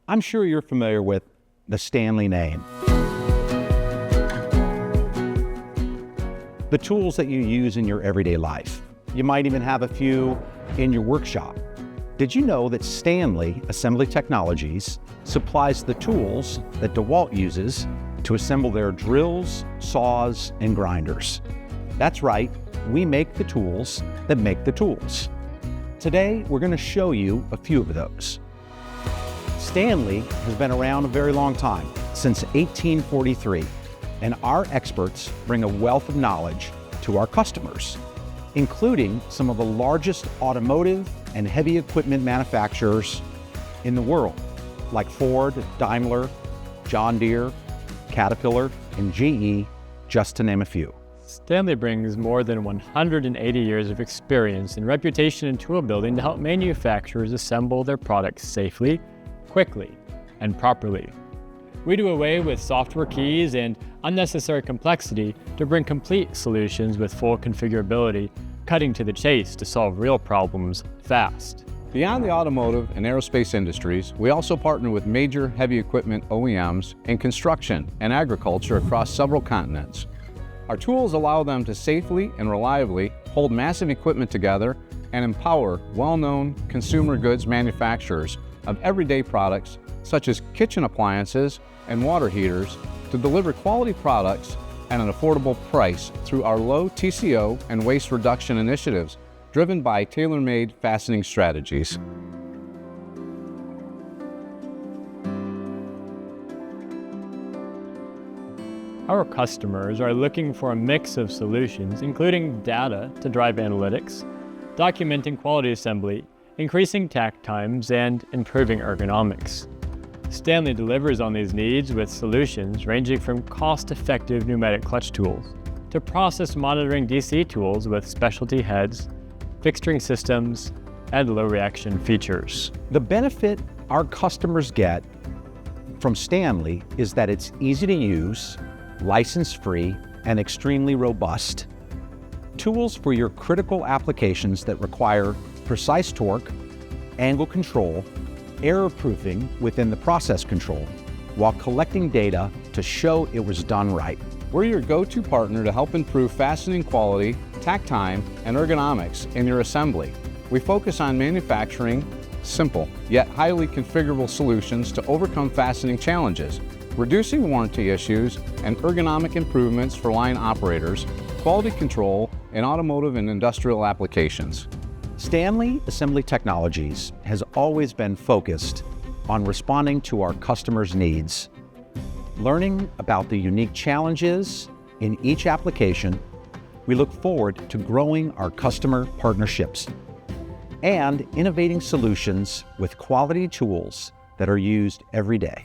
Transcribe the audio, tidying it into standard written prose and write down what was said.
I'm sure you're familiar with the Stanley name. The tools that you use in your everyday life. You might even have a few in your workshop. Did you know that Stanley Assembly Technologies supplies the tools that DeWalt uses to assemble their drills, saws, and grinders? That's right, we make the tools that make the tools. Today, we're going to show you a few of those. Stanley has been around a very long time, since 1843, and our experts bring a wealth of knowledge to our customers, including some of the largest automotive and heavy equipment manufacturers in the world, like Ford, Daimler, John Deere, Caterpillar, and GE, just to name a few. Stanley brings more than 180 years of experience and reputation in tool building to help manufacturers assemble their products safely, quickly, and properly. We do away with software keys and unnecessary complexity to bring complete solutions with full configurability, cutting to the chase to solve real problems fast. Beyond the automotive and aerospace industries, we also partner with major heavy equipment OEMs in construction and agriculture across several continents. Our tools allow them to safely and reliably hold massive equipment together and empower well-known consumer goods manufacturers of everyday products such as kitchen appliances and water heaters to deliver quality products at an affordable price through our low TCO and waste reduction initiatives driven by tailor-made fastening strategies. Our customers are looking for a mix of solutions, including data to drive analytics, documenting quality assembly, increasing takt times, and improving ergonomics. Stanley delivers on these needs with solutions ranging from cost-effective pneumatic clutch tools to process monitoring DC tools with specialty heads, fixturing systems, and low reaction features. The benefit our customers get from Stanley is that it's easy to use, license-free, and extremely robust. Tools for your critical applications that require precise torque, angle control, error-proofing within the process control, while collecting data to show it was done right. We're your go-to partner to help improve fastening quality, takt time, and ergonomics in your assembly. We focus on manufacturing simple, yet highly configurable solutions to overcome fastening challenges, reducing warranty issues, and ergonomic improvements for line operators, quality control, and automotive and industrial applications. Stanley Assembly Technologies has always been focused on responding to our customers' needs, learning about the unique challenges in each application. We look forward to growing our customer partnerships and innovating solutions with quality tools that are used every day.